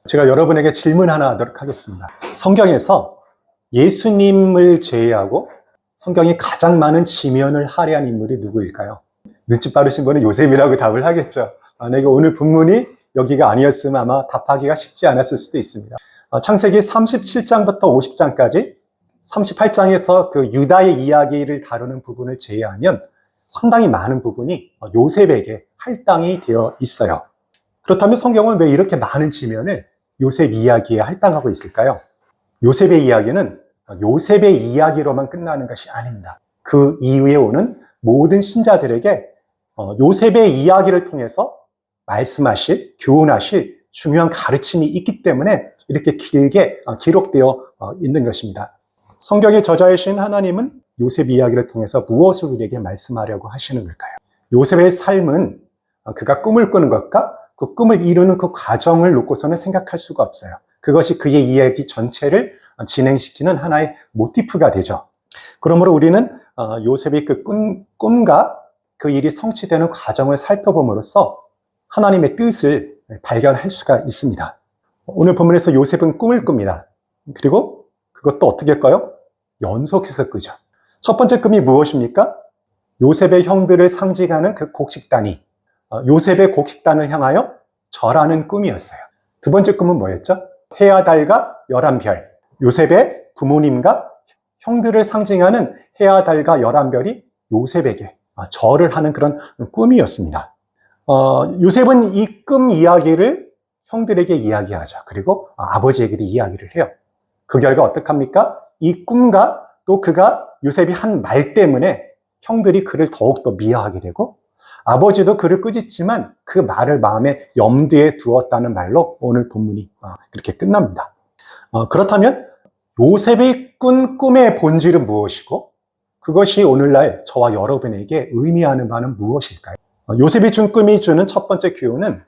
제가 여러분에게 질문 하나 하도록 하겠습니다. 성경에서 예수님을 제외하고 성경이 가장 많은 지면을 할애한 인물이 누구일까요? 눈치 빠르신 분은 요셉이라고 답을 하겠죠. 만약에 오늘 본문이 여기가 아니었으면 아마 답하기가 쉽지 않았을 수도 있습니다. 창세기 37장부터 50장까지 38장에서 그 유다의 이야기를 다루는 부분을 제외하면 상당히 많은 부분이 요셉에게 할당이 되어 있어요. 그렇다면 성경은 왜 이렇게 많은 지면을 요셉 이야기에 할당하고 있을까요? 요셉의 이야기는 요셉의 이야기로만 끝나는 것이 아닙니다. 그 이후에 오는 모든 신자들에게 요셉의 이야기를 통해서 말씀하실, 교훈하실 중요한 가르침이 있기 때문에 이렇게 길게 기록되어 있는 것입니다. 성경의 저자이신 하나님은 요셉 이야기를 통해서 무엇을 우리에게 말씀하려고 하시는 걸까요? 요셉의 삶은 그가 꿈을 꾸는 것과 그 꿈을 이루는 그 과정을 놓고서는 생각할 수가 없어요. 그것이 그의 이야기 전체를 진행시키는 하나의 모티프가 되죠. 그러므로 우리는 요셉의 그 꿈과 그 일이 성취되는 과정을 살펴봄으로써 하나님의 뜻을 발견할 수가 있습니다. 오늘 본문에서 요셉은 꿈을 꿉니다. 그리고 그것도 어떻게 꿔요? 연속해서 꾸죠. 첫 번째 꿈이 무엇입니까? 요셉의 형들을 상징하는 그 곡식단이 요셉의 곡식단을 향하여 절하는 꿈이었어요. 두 번째 꿈은 뭐였죠? 해와 달과 11별. 요셉의 부모님과 형들을 상징하는 해와 달과 11별이 요셉에게 절을 하는 그런 꿈이었습니다. 요셉은 이 꿈 이야기를 형들에게 이야기하죠. 그리고 아버지에게도 이야기를 해요. 그 결과 어떡합니까? 이 꿈과 또 그가 요셉이 한 말 때문에 형들이 그를 더욱더 미워하게 되고 아버지도 그를 꾸짖지만 그 말을 마음에 염두에 두었다는 말로 오늘 본문이 그렇게 끝납니다. 그렇다면 요셉이 꾼 꿈의 본질은 무엇이고 그것이 오늘날 저와 여러분에게 의미하는 바는 무엇일까요? 요셉이 준 꿈이 주는 첫 번째 교훈은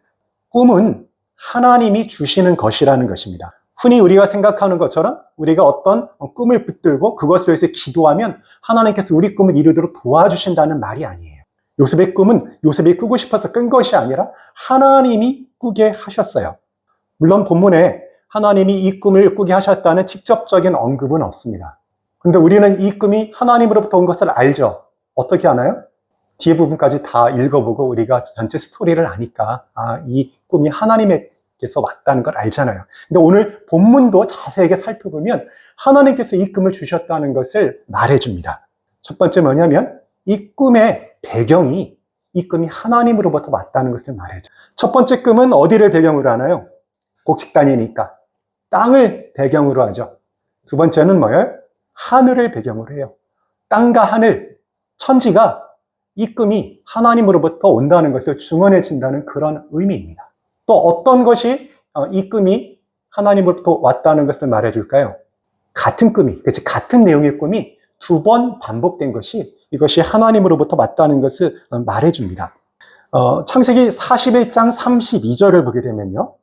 꿈은 하나님이 주시는 것이라는 것입니다. 흔히 우리가 생각하는 것처럼 우리가 어떤 꿈을 붙들고 그것을 위해서 기도하면 하나님께서 우리 꿈을 이루도록 도와주신다는 말이 아니에요. 요셉의 꿈은 요셉이 꾸고 싶어서 꾼 것이 아니라 하나님이 꾸게 하셨어요. 물론 본문에 하나님이 이 꿈을 꾸게 하셨다는 직접적인 언급은 없습니다. 그런데 우리는 이 꿈이 하나님으로부터 온 것을 알죠. 어떻게 아나요? 뒤에 부분까지 다 읽어보고 우리가 전체 스토리를 아니까 이 꿈이 하나님께서 왔다는 걸 알잖아요. 근데 오늘 본문도 자세하게 살펴보면 하나님께서 이 꿈을 주셨다는 것을 말해줍니다. 첫 번째 뭐냐면 이 꿈의 배경이 이 꿈이 하나님으로부터 왔다는 것을 말해줘. 첫 번째 꿈은 어디를 배경으로 하나요? 곡식단이니까 땅을 배경으로 하죠. 두 번째는 뭐예요? 하늘을 배경으로 해요. 땅과 하늘, 천지가 이 꿈이 하나님으로부터 온다는 것을 증언해진다는 그런 의미입니다. 또 어떤 것이 이 꿈이 하나님으로부터 왔다는 것을 말해줄까요? 같은 꿈이, 그렇지, 같은 내용의 꿈이 두 번 반복된 것이 이것이 하나님으로부터 왔다는 것을 말해줍니다. 창세기 41장 32절을 보게 되면요.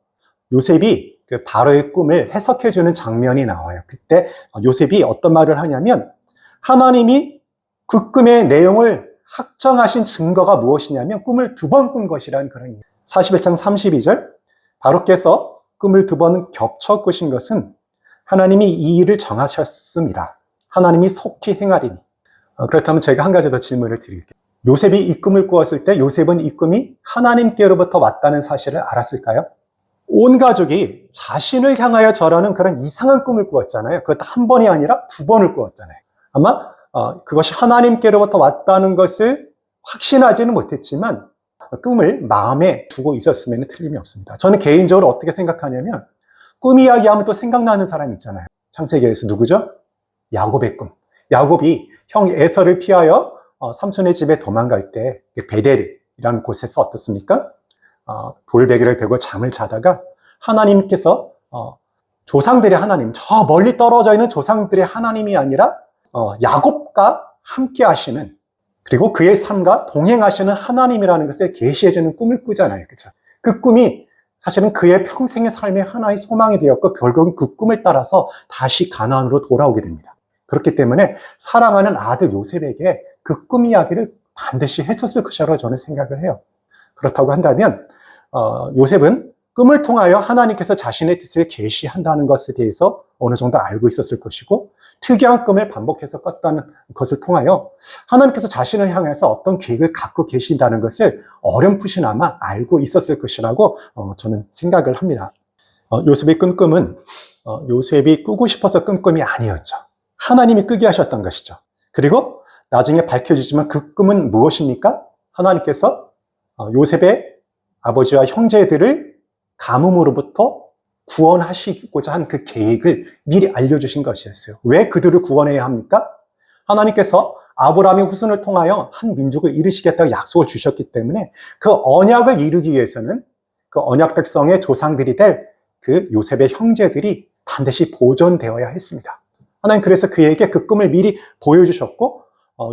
요셉이 그 바로의 꿈을 해석해주는 장면이 나와요. 그때 요셉이 어떤 말을 하냐면 하나님이 그 꿈의 내용을 확정하신 증거가 무엇이냐면 꿈을 두 번 꾼 것이라는 그런 얘기예요. 41장 32절 바로께서 꿈을 두 번 겹쳐 꾸신 것은 하나님이 이 일을 정하셨습니다. 하나님이 속히 행하리니. 그렇다면 제가 한 가지 더 질문을 드릴게요. 요셉이 이 꿈을 꾸었을 때 요셉은 이 꿈이 하나님께로부터 왔다는 사실을 알았을까요? 온 가족이 자신을 향하여 절하는 그런 이상한 꿈을 꾸었잖아요. 그것도 한 번이 아니라 두 번을 꾸었잖아요. 아마 그것이 하나님께로부터 왔다는 것을 확신하지는 못했지만 꿈을 마음에 두고 있었으면 틀림이 없습니다. 저는 개인적으로 어떻게 생각하냐면 꿈 이야기하면 또 생각나는 사람 있잖아요. 창세기에서 누구죠? 야곱의 꿈. 야곱이 형 에서를 피하여 삼손의 집에 도망갈 때 베델이라는 곳에서 어떻습니까? 돌베개를 베고 잠을 자다가 하나님께서 조상들의 하나님, 저 멀리 떨어져 있는 조상들의 하나님이 아니라 야곱과 함께 하시는 그리고 그의 삶과 동행하시는 하나님이라는 것을 계시해주는 꿈을 꾸잖아요. 그렇죠? 그 꿈이 사실은 그의 평생의 삶의 하나의 소망이 되었고 결국은 그 꿈을 따라서 다시 가나안으로 돌아오게 됩니다. 그렇기 때문에 사랑하는 아들 요셉에게 그 꿈 이야기를 반드시 했었을 것이라고 저는 생각을 해요. 그렇다고 한다면 요셉은 꿈을 통하여 하나님께서 자신의 뜻을 계시한다는 것에 대해서 어느 정도 알고 있었을 것이고, 특이한 꿈을 반복해서 꿨다는 것을 통하여 하나님께서 자신을 향해서 어떤 계획을 갖고 계신다는 것을 어렴풋이나마 알고 있었을 것이라고 저는 생각을 합니다. 요셉이 꾼 꿈은 요셉이 꾸고 싶어서 꾼 꿈이 아니었죠. 하나님이 꾸게 하셨던 것이죠. 그리고 나중에 밝혀지지만 그 꿈은 무엇입니까? 하나님께서 요셉의 아버지와 형제들을 가뭄으로부터 구원하시고자 한 그 계획을 미리 알려주신 것이었어요. 왜 그들을 구원해야 합니까? 하나님께서 아브라함의 후손을 통하여 한 민족을 이루시겠다고 약속을 주셨기 때문에 그 언약을 이루기 위해서는 그 언약 백성의 조상들이 될 그 요셉의 형제들이 반드시 보존되어야 했습니다. 하나님 그래서 그에게 그 꿈을 미리 보여주셨고,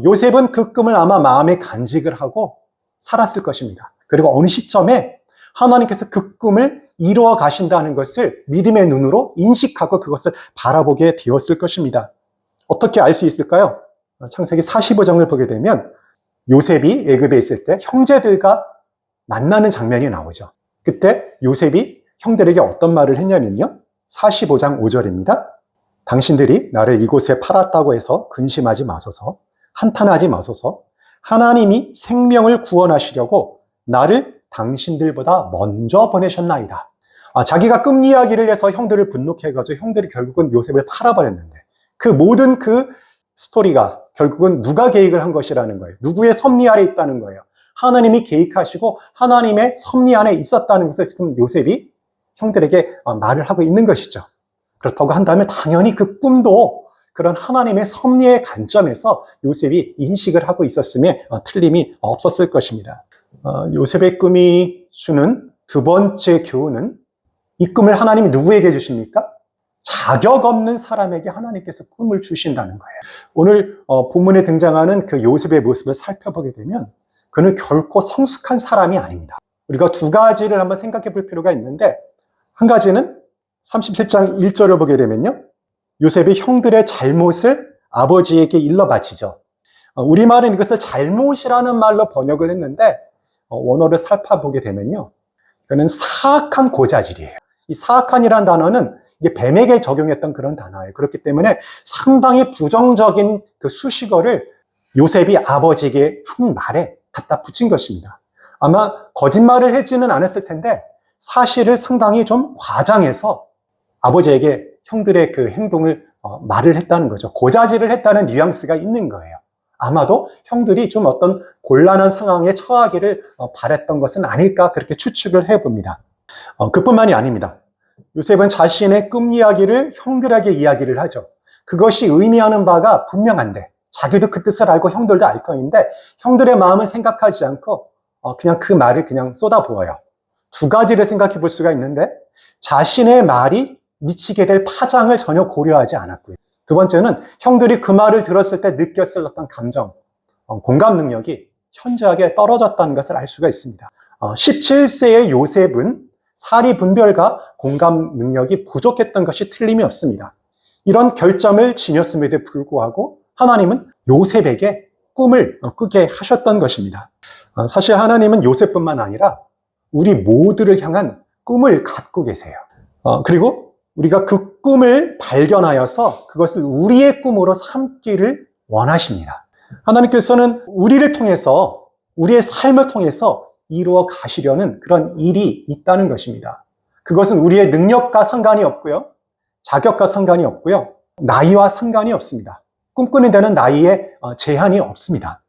요셉은 그 꿈을 아마 마음에 간직을 하고 살았을 것입니다. 그리고 어느 시점에 하나님께서 그 꿈을 이루어 가신다는 것을 믿음의 눈으로 인식하고 그것을 바라보게 되었을 것입니다. 어떻게 알 수 있을까요? 창세기 45장을 보게 되면 요셉이 애굽에 있을 때 형제들과 만나는 장면이 나오죠. 그때 요셉이 형들에게 어떤 말을 했냐면요. 45장 5절입니다. 당신들이 나를 이곳에 팔았다고 해서 근심하지 마소서, 한탄하지 마소서. 하나님이 생명을 구원하시려고 나를 당신들보다 먼저 보내셨나이다. 자기가 꿈 이야기를 해서 형들을 분노케 해가지고 형들이 결국은 요셉을 팔아버렸는데, 그 모든 그 스토리가 결국은 누가 계획을 한 것이라는 거예요. 누구의 섭리 아래 있다는 거예요. 하나님이 계획하시고 하나님의 섭리 안에 있었다는 것을 지금 요셉이 형들에게 말을 하고 있는 것이죠. 그렇다고 한다면 당연히 그 꿈도 그런 하나님의 섭리의 관점에서 요셉이 인식을 하고 있었음에 틀림이 없었을 것입니다. 요셉의 꿈이 주는 두 번째 교훈은, 이 꿈을 하나님이 누구에게 주십니까? 자격 없는 사람에게 하나님께서 꿈을 주신다는 거예요. 오늘 본문에 등장하는 그 요셉의 모습을 살펴보게 되면 그는 결코 성숙한 사람이 아닙니다. 우리가 두 가지를 한번 생각해 볼 필요가 있는데, 한 가지는 37장 1절을 보게 되면요, 요셉이 형들의 잘못을 아버지에게 일러 바치죠. 우리말은 이것을 잘못이라는 말로 번역을 했는데 원어를 살펴보게 되면요, 이거는 사악한 고자질이에요. 이 사악한이라는 단어는 이게 뱀에게 적용했던 그런 단어예요. 그렇기 때문에 상당히 부정적인 그 수식어를 요셉이 아버지에게 한 말에 갖다 붙인 것입니다. 아마 거짓말을 하지는 않았을 텐데 사실을 상당히 좀 과장해서 아버지에게 형들의 그 행동을 말을 했다는 거죠. 고자질을 했다는 뉘앙스가 있는 거예요. 아마도 형들이 좀 어떤 곤란한 상황에 처하기를 바랬던 것은 아닐까, 그렇게 추측을 해봅니다. 그뿐만이 아닙니다. 요셉은 자신의 꿈 이야기를 형들에게 이야기를 하죠. 그것이 의미하는 바가 분명한데, 자기도 그 뜻을 알고 형들도 알 터인데 형들의 마음을 생각하지 않고 그냥 그 말을 그냥 쏟아부어요. 두 가지를 생각해 볼 수가 있는데, 자신의 말이 미치게 될 파장을 전혀 고려하지 않았고요. 두 번째는 형들이 그 말을 들었을 때 느꼈을 어떤 감정, 공감 능력이 현저하게 떨어졌다는 것을 알 수가 있습니다. 17세의 요셉은 사리 분별과 공감 능력이 부족했던 것이 틀림이 없습니다. 이런 결점을 지녔음에도 불구하고 하나님은 요셉에게 꿈을 꾸게 하셨던 것입니다. 사실 하나님은 요셉뿐만 아니라 우리 모두를 향한 꿈을 갖고 계세요. 그리고 우리가 그 꿈을 발견하여서 그것을 우리의 꿈으로 삼기를 원하십니다. 하나님께서는 우리를 통해서, 우리의 삶을 통해서 이루어 가시려는 그런 일이 있다는 것입니다. 그것은 우리의 능력과 상관이 없고요, 자격과 상관이 없고요, 나이와 상관이 없습니다. 꿈꾸는 데는 나이에 제한이 없습니다.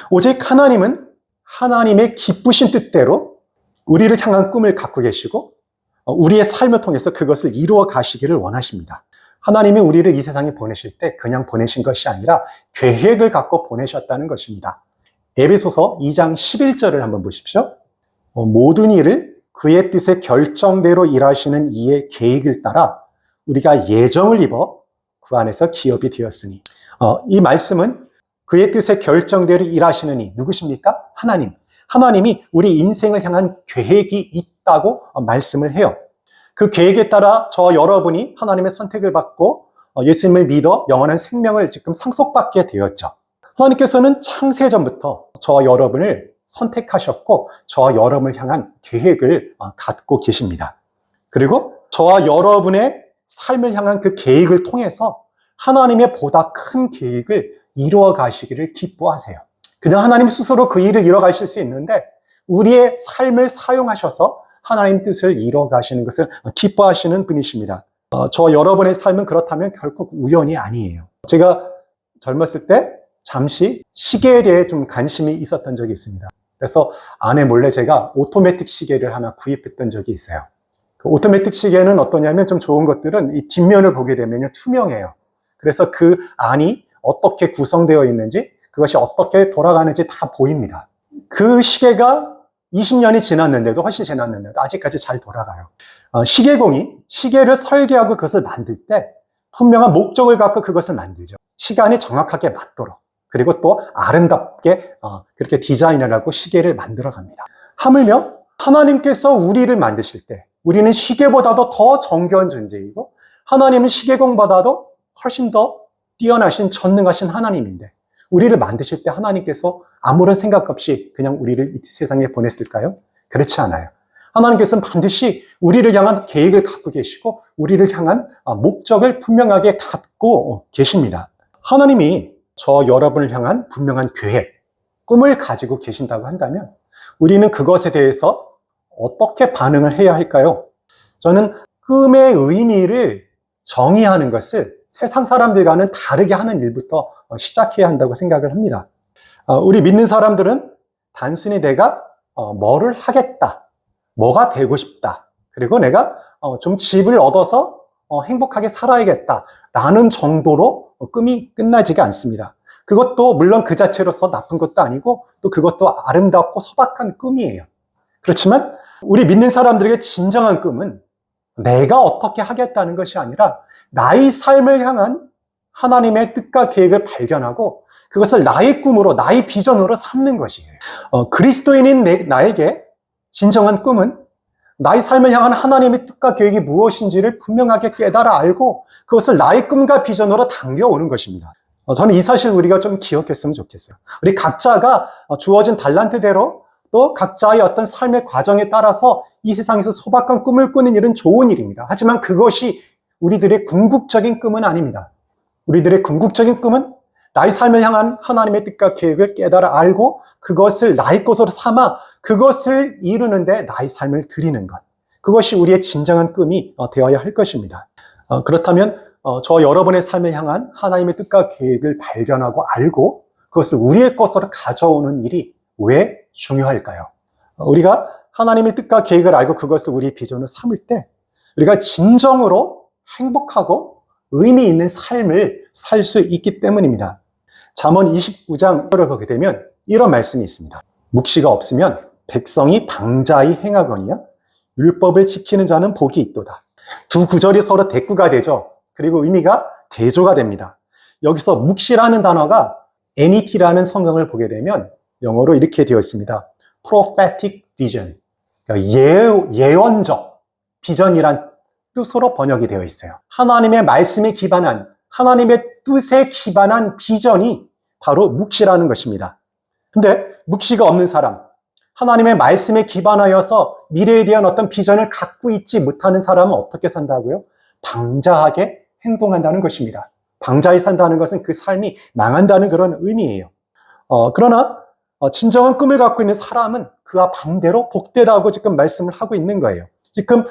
오직 하나님은 하나님의 기쁘신 뜻대로 우리를 향한 꿈을 갖고 계시고 우리의 삶을 통해서 그것을 이루어 가시기를 원하십니다. 하나님이 우리를 이 세상에 보내실 때 그냥 보내신 것이 아니라 계획을 갖고 보내셨다는 것입니다. 에베소서 2장 11절을 한번 보십시오. 모든 일을 그의 뜻의 결정대로 일하시는 이의 계획을 따라 우리가 예정을 입어 그 안에서 기업이 되었으니, 이 말씀은 그의 뜻의 결정대로 일하시는 이 누구십니까? 하나님. 하나님이 우리 인생을 향한 계획이 있다고 말씀을 해요. 그 계획에 따라 저 여러분이 하나님의 선택을 받고 예수님을 믿어 영원한 생명을 지금 상속받게 되었죠. 하나님께서는 창세전부터 저와 여러분을 선택하셨고 저와 여러분을 향한 계획을 갖고 계십니다. 그리고 저와 여러분의 삶을 향한 그 계획을 통해서 하나님의 보다 큰 계획을 이루어 가시기를 기뻐하세요. 그냥 하나님 스스로 그 일을 이루어 가실 수 있는데 우리의 삶을 사용하셔서 하나님 뜻을 이루어 가시는 것을 기뻐하시는 분이십니다. 저와 여러분의 삶은 그렇다면 결코 우연이 아니에요. 제가 젊었을 때 잠시 시계에 대해 좀 관심이 있었던 적이 있습니다. 그래서 아내 몰래 제가 오토매틱 시계를 하나 구입했던 적이 있어요. 그 오토매틱 시계는 어떠냐면 좀 좋은 것들은 이 뒷면을 보게 되면 투명해요. 그래서 그 안이 어떻게 구성되어 있는지, 그것이 어떻게 돌아가는지 다 보입니다. 그 시계가 20년이 지났는데도, 훨씬 지났는데도 아직까지 잘 돌아가요. 시계공이 시계를 설계하고 그것을 만들 때 분명한 목적을 갖고 그것을 만들죠. 시간이 정확하게 맞도록. 그리고 또 아름답게 그렇게 디자인을 하고 시계를 만들어 갑니다. 하물며 하나님께서 우리를 만드실 때 우리는 시계보다도 더 정교한 존재이고 하나님은 시계공보다도 훨씬 더 뛰어나신 전능하신 하나님인데 우리를 만드실 때 하나님께서 아무런 생각 없이 그냥 우리를 이 세상에 보냈을까요? 그렇지 않아요. 하나님께서는 반드시 우리를 향한 계획을 갖고 계시고 우리를 향한 목적을 분명하게 갖고 계십니다. 하나님이 저 여러분을 향한 분명한 계획, 꿈을 가지고 계신다고 한다면 우리는 그것에 대해서 어떻게 반응을 해야 할까요? 저는 꿈의 의미를 정의하는 것을 세상 사람들과는 다르게 하는 일부터 시작해야 한다고 생각을 합니다. 우리 믿는 사람들은 단순히 내가 뭐를 하겠다, 뭐가 되고 싶다, 그리고 내가 좀 집을 얻어서 행복하게 살아야겠다라는 정도로 꿈이 끝나지가 않습니다. 그것도 물론 그 자체로서 나쁜 것도 아니고 또 그것도 아름답고 소박한 꿈이에요. 그렇지만 우리 믿는 사람들에게 진정한 꿈은 내가 어떻게 하겠다는 것이 아니라 나의 삶을 향한 하나님의 뜻과 계획을 발견하고 그것을 나의 꿈으로, 나의 비전으로 삼는 것이에요. 그리스도인인 나에게 진정한 꿈은 나의 삶을 향한 하나님의 뜻과 계획이 무엇인지를 분명하게 깨달아 알고 그것을 나의 꿈과 비전으로 당겨오는 것입니다. 저는 이 사실 우리가 좀 기억했으면 좋겠어요. 우리 각자가 주어진 달란트대로 또 각자의 어떤 삶의 과정에 따라서 이 세상에서 소박한 꿈을 꾸는 일은 좋은 일입니다. 하지만 그것이 우리들의 궁극적인 꿈은 아닙니다. 우리들의 궁극적인 꿈은 나의 삶을 향한 하나님의 뜻과 계획을 깨달아 알고 그것을 나의 것으로 삼아 그것을 이루는데 나의 삶을 드리는 것. 그것이 우리의 진정한 꿈이 되어야 할 것입니다. 그렇다면 저 여러분의 삶을 향한 하나님의 뜻과 계획을 발견하고 알고 그것을 우리의 것으로 가져오는 일이 왜 중요할까요? 우리가 하나님의 뜻과 계획을 알고 그것을 우리의 비전으로 삼을 때 우리가 진정으로 행복하고 의미 있는 삶을 살 수 있기 때문입니다. 잠언 29장을 보게 되면 이런 말씀이 있습니다. 묵시가 없으면 백성이 방자히 행하거니와 율법을 지키는 자는 복이 있도다. 두 구절이 서로 대꾸가 되죠. 그리고 의미가 대조가 됩니다. 여기서 묵시라는 단어가 NET라는 성경을 보게 되면 영어로 이렇게 되어 있습니다. Prophetic Vision. 예언적 비전이란 뜻으로 번역이 되어 있어요. 하나님의 말씀에 기반한, 하나님의 뜻에 기반한 비전이 바로 묵시라는 것입니다. 근데 묵시가 없는 사람, 하나님의 말씀에 기반하여서 미래에 대한 어떤 비전을 갖고 있지 못하는 사람은 어떻게 산다고요? 방자하게 행동한다는 것입니다. 방자히 산다는 것은 그 삶이 망한다는 그런 의미예요. 그러나 진정한 꿈을 갖고 있는 사람은 그와 반대로 복되다고 지금 말씀을 하고 있는 거예요. 지금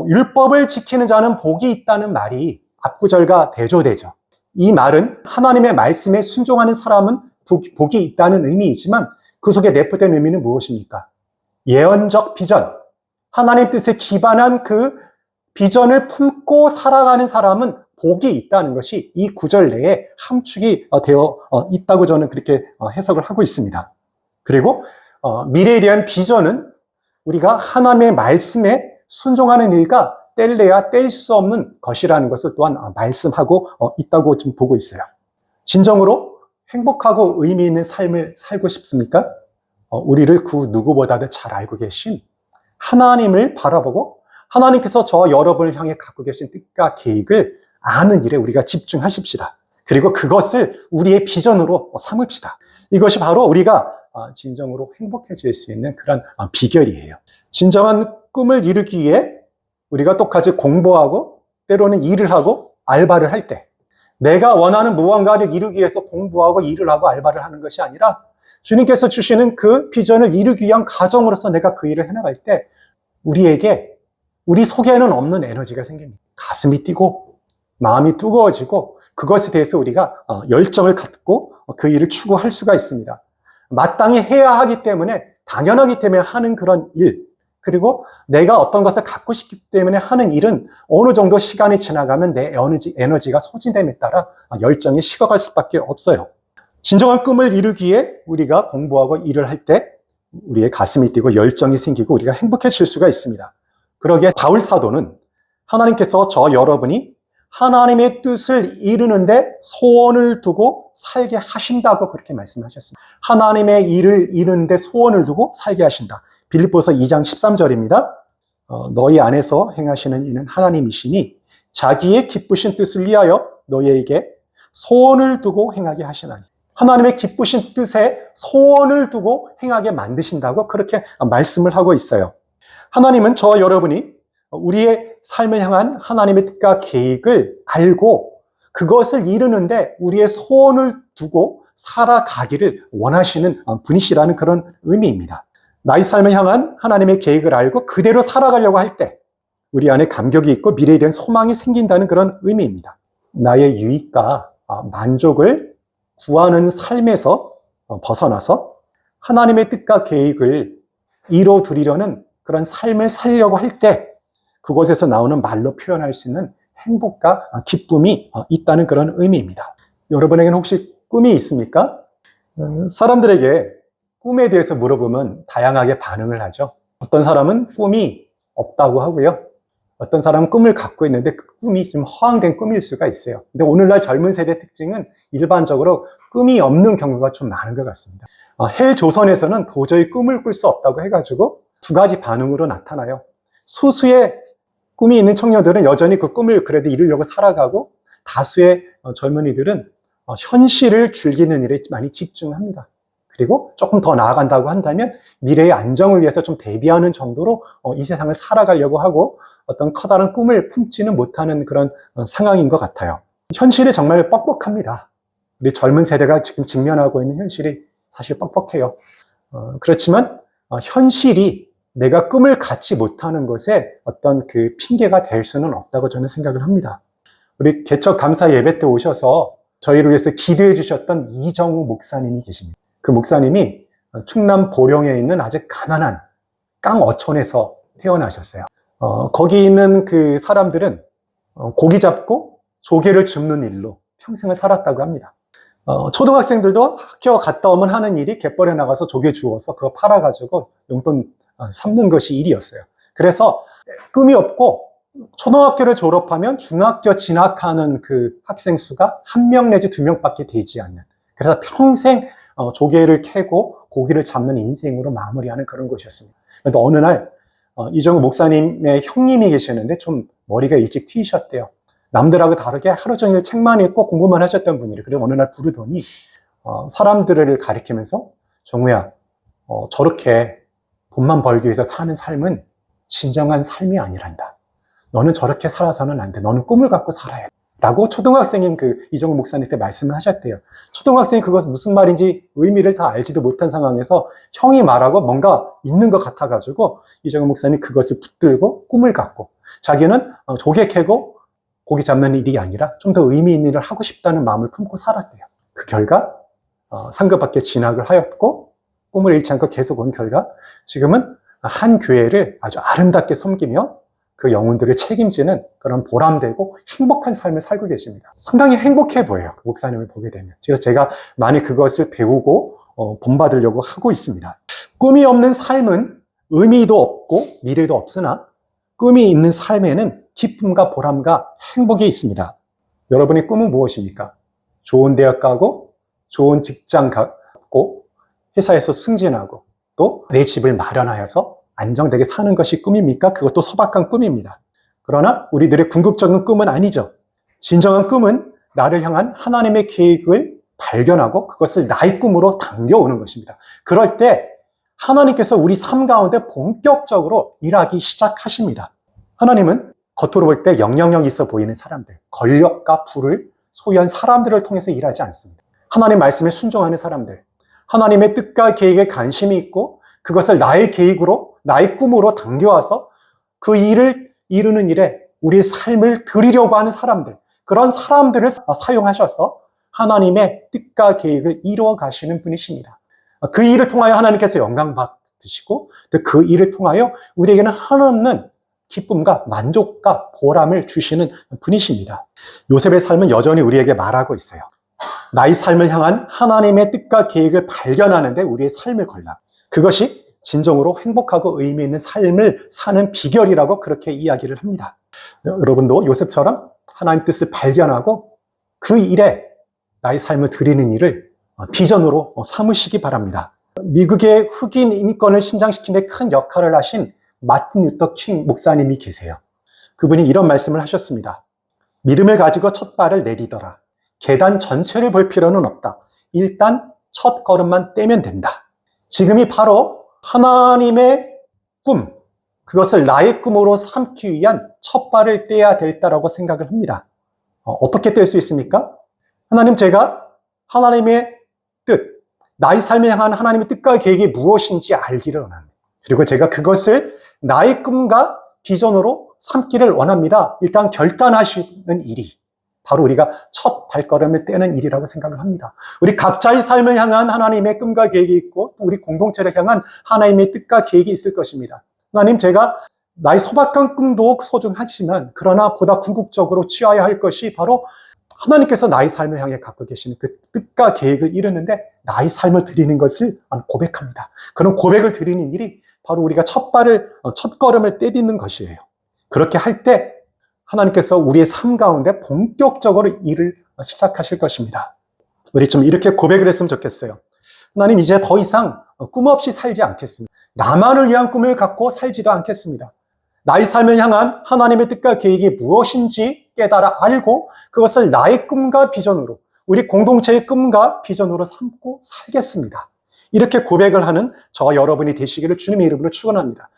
율법을 지키는 자는 복이 있다는 말이 앞구절과 대조되죠. 이 말은 하나님의 말씀에 순종하는 사람은 복이 있다는 의미이지만 그 속에 내포된 의미는 무엇입니까? 예언적 비전, 하나님 뜻에 기반한 그 비전을 품고 살아가는 사람은 복이 있다는 것이 이 구절 내에 함축이 되어 있다고 저는 그렇게 해석을 하고 있습니다. 그리고 미래에 대한 비전은 우리가 하나님의 말씀에 순종하는 일과 뗄래야 뗄 수 없는 것이라는 것을 또한 말씀하고 있다고 좀 보고 있어요. 진정으로 행복하고 의미 있는 삶을 살고 싶습니까? 우리를 그 누구보다도 잘 알고 계신 하나님을 바라보고 하나님께서 저와 여러분을 향해 갖고 계신 뜻과 계획을 아는 일에 우리가 집중하십시다. 그리고 그것을 우리의 비전으로 삼읍시다. 이것이 바로 우리가 진정으로 행복해질 수 있는 그런 비결이에요. 진정한 꿈을 이루기 위해 우리가 똑같이 공부하고 때로는 일을 하고 알바를 할 때 내가 원하는 무언가를 이루기 위해서 공부하고 일을 하고 알바를 하는 것이 아니라 주님께서 주시는 그 비전을 이루기 위한 과정으로서 내가 그 일을 해나갈 때 우리에게 우리 속에는 없는 에너지가 생깁니다. 가슴이 뛰고 마음이 뜨거워지고 그것에 대해서 우리가 열정을 갖고 그 일을 추구할 수가 있습니다. 마땅히 해야 하기 때문에 당연하기 때문에 하는 그런 일, 그리고 내가 어떤 것을 갖고 싶기 때문에 하는 일은 어느 정도 시간이 지나가면 내 에너지가 소진됨에 따라 열정이 식어갈 수밖에 없어요. 진정한 꿈을 이루기에 우리가 공부하고 일을 할 때 우리의 가슴이 뛰고 열정이 생기고 우리가 행복해질 수가 있습니다. 그러기에 바울 사도는 하나님께서 저 여러분이 하나님의 뜻을 이루는데 소원을 두고 살게 하신다고 그렇게 말씀하셨습니다. 하나님의 일을 이루는데 소원을 두고 살게 하신다. 빌립보서 2장 13절입니다. 너희 안에서 행하시는 이는 하나님이시니 자기의 기쁘신 뜻을 위하여 너희에게 소원을 두고 행하게 하시나니. 하나님의 기쁘신 뜻에 소원을 두고 행하게 만드신다고 그렇게 말씀을 하고 있어요. 하나님은 저와 여러분이 우리의 삶을 향한 하나님의 뜻과 계획을 알고 그것을 이루는데 우리의 소원을 두고 살아가기를 원하시는 분이시라는 그런 의미입니다. 나의 삶을 향한 하나님의 계획을 알고 그대로 살아가려고 할 때 우리 안에 감격이 있고 미래에 대한 소망이 생긴다는 그런 의미입니다. 나의 유익과 만족을 구하는 삶에서 벗어나서 하나님의 뜻과 계획을 이뤄두리려는 그런 삶을 살려고 할 때 그곳에서 나오는 말로 표현할 수 있는 행복과 기쁨이 있다는 그런 의미입니다. 여러분에게는 혹시 꿈이 있습니까? 사람들에게 꿈에 대해서 물어보면 다양하게 반응을 하죠. 어떤 사람은 꿈이 없다고 하고요. 어떤 사람은 꿈을 갖고 있는데 그 꿈이 좀 허황된 꿈일 수가 있어요. 근데 오늘날 젊은 세대 특징은 일반적으로 꿈이 없는 경우가 좀 많은 것 같습니다. 헬조선에서는 도저히 꿈을 꿀 수 없다고 해가지고 두 가지 반응으로 나타나요. 소수의 꿈이 있는 청년들은 여전히 그 꿈을 그래도 이루려고 살아가고 다수의 젊은이들은 현실을 즐기는 일에 많이 집중합니다. 그리고 조금 더 나아간다고 한다면 미래의 안정을 위해서 좀 대비하는 정도로 이 세상을 살아가려고 하고 어떤 커다란 꿈을 품지는 못하는 그런 상황인 것 같아요. 현실이 정말 뻑뻑합니다. 우리 젊은 세대가 지금 직면하고 있는 현실이 사실 뻑뻑해요. 그렇지만 현실이 내가 꿈을 갖지 못하는 것에 어떤 그 핑계가 될 수는 없다고 저는 생각을 합니다. 우리 개척 감사 예배 때 오셔서 저희를 위해서 기도해 주셨던 이정우 목사님이 계십니다. 그 목사님이 충남 보령에 있는 아주 가난한 깡어촌에서 태어나셨어요. 거기 있는 그 사람들은 고기 잡고 조개를 줍는 일로 평생을 살았다고 합니다. 초등학생들도 학교 갔다 오면 하는 일이 갯벌에 나가서 조개 주워서 그거 팔아가지고 용돈 삼는 것이 일이었어요. 그래서 꿈이 없고 초등학교를 졸업하면 중학교 진학하는 그 학생 수가 1명 내지 2명밖에 되지 않는, 그래서 평생 조개를 캐고 고기를 잡는 인생으로 마무리하는 그런 곳이었습니다. 그런데 어느 날 이정우 목사님의 형님이 계시는데 좀 머리가 일찍 튀셨대요. 남들하고 다르게 하루 종일 책만 읽고 공부만 하셨던 분이래요. 그리고 어느 날 부르더니 사람들을 가리키면서 정우야, 저렇게 돈만 벌기 위해서 사는 삶은 진정한 삶이 아니란다. 너는 저렇게 살아서는 안 돼. 너는 꿈을 갖고 살아야 돼. 라고 초등학생인 그 이정우 목사님한테 말씀을 하셨대요. 초등학생이 그것이 무슨 말인지 의미를 다 알지도 못한 상황에서 형이 말하고 뭔가 있는 것 같아가지고 이정우 목사님이 그것을 붙들고 꿈을 갖고 자기는 조개 캐고 고기 잡는 일이 아니라 좀 더 의미 있는 일을 하고 싶다는 마음을 품고 살았대요. 그 결과 상급학교에 진학을 하였고 꿈을 잃지 않고 계속 온 결과 지금은 한 교회를 아주 아름답게 섬기며 그 영혼들을 책임지는 그런 보람되고 행복한 삶을 살고 계십니다. 상당히 행복해 보여요. 그 목사님을 보게 되면. 그래서 제가 많이 그것을 배우고 본받으려고 하고 있습니다. 꿈이 없는 삶은 의미도 없고 미래도 없으나 꿈이 있는 삶에는 기쁨과 보람과 행복이 있습니다. 여러분의 꿈은 무엇입니까? 좋은 대학 가고 좋은 직장 갖고 회사에서 승진하고 또 내 집을 마련하여서 안정되게 사는 것이 꿈입니까? 그것도 소박한 꿈입니다. 그러나 우리들의 궁극적인 꿈은 아니죠. 진정한 꿈은 나를 향한 하나님의 계획을 발견하고 그것을 나의 꿈으로 당겨오는 것입니다. 그럴 때 하나님께서 우리 삶 가운데 본격적으로 일하기 시작하십니다. 하나님은 겉으로 볼 때 영향력 있어 보이는 사람들, 권력과 부를 소유한 사람들을 통해서 일하지 않습니다. 하나님 말씀에 순종하는 사람들, 하나님의 뜻과 계획에 관심이 있고 그것을 나의 계획으로, 나의 꿈으로 당겨와서 그 일을 이루는 일에 우리의 삶을 드리려고 하는 사람들, 그런 사람들을 사용하셔서 하나님의 뜻과 계획을 이루어 가시는 분이십니다. 그 일을 통하여 하나님께서 영광 받으시고 그 일을 통하여 우리에게는 한없는 기쁨과 만족과 보람을 주시는 분이십니다. 요셉의 삶은 여전히 우리에게 말하고 있어요. 나의 삶을 향한 하나님의 뜻과 계획을 발견하는데 우리의 삶을 걸라. 그것이 진정으로 행복하고 의미 있는 삶을 사는 비결이라고 그렇게 이야기를 합니다. 여러분도 요셉처럼 하나님 뜻을 발견하고 그 일에 나의 삶을 드리는 일을 비전으로 삼으시기 바랍니다. 미국의 흑인 인권을 신장시키는 데 큰 역할을 하신 마틴 루터 킹 목사님이 계세요. 그분이 이런 말씀을 하셨습니다. 믿음을 가지고 첫 발을 내디더라. 계단 전체를 볼 필요는 없다. 일단 첫 걸음만 떼면 된다. 지금이 바로 하나님의 꿈, 그것을 나의 꿈으로 삼기 위한 첫 발을 떼야 될다라고 생각을 합니다. 어떻게 뗄 수 있습니까? 하나님, 제가 하나님의 뜻, 나의 삶에 향한 하나님의 뜻과 계획이 무엇인지 알기를 원합니다. 그리고 제가 그것을 나의 꿈과 비전으로 삼기를 원합니다. 일단 결단하시는 일이 바로 우리가 첫 발걸음을 떼는 일이라고 생각을 합니다. 우리 각자의 삶을 향한 하나님의 꿈과 계획이 있고 또 우리 공동체를 향한 하나님의 뜻과 계획이 있을 것입니다. 하나님, 제가 나의 소박한 꿈도 소중하지만 그러나 보다 궁극적으로 취하여야 할 것이 바로 하나님께서 나의 삶을 향해 갖고 계시는 그 뜻과 계획을 이루는데 나의 삶을 드리는 것을 고백합니다. 그런 고백을 드리는 일이 바로 우리가 첫 걸음을 떼딛는 것이에요. 그렇게 할 때 하나님께서 우리의 삶 가운데 본격적으로 일을 시작하실 것입니다. 우리 좀 이렇게 고백을 했으면 좋겠어요. 하나님, 이제 더 이상 꿈 없이 살지 않겠습니다. 나만을 위한 꿈을 갖고 살지도 않겠습니다. 나의 삶을 향한 하나님의 뜻과 계획이 무엇인지 깨달아 알고 그것을 나의 꿈과 비전으로, 우리 공동체의 꿈과 비전으로 삼고 살겠습니다. 이렇게 고백을 하는 저와 여러분이 되시기를 주님의 이름으로 축원합니다.